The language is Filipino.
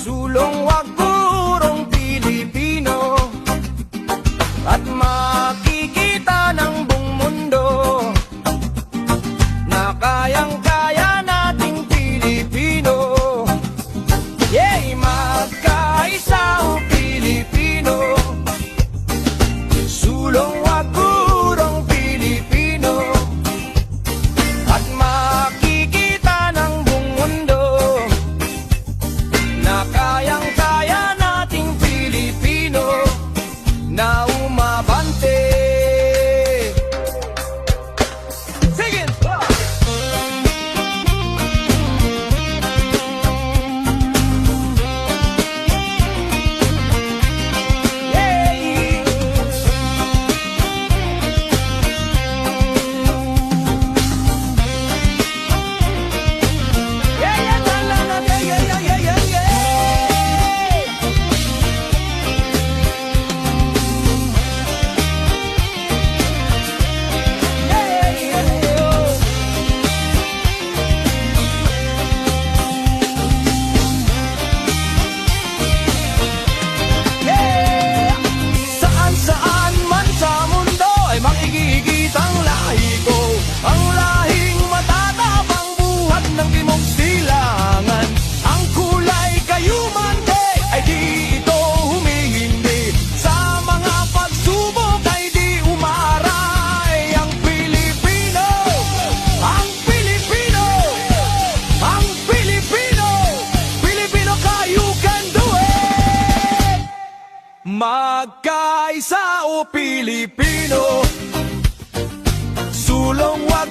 sulong wag purong Pilipino, at makikita ng buong mundo na kayang-kaya nating Pilipino. Yeah, magkaisa o Pilipino, sulong wag purong Pilipino, at makikita ng buong mundo na kayang-kaya nating Pilipino na umabante. Sige! Magkaisa o Pilipino, sulong wag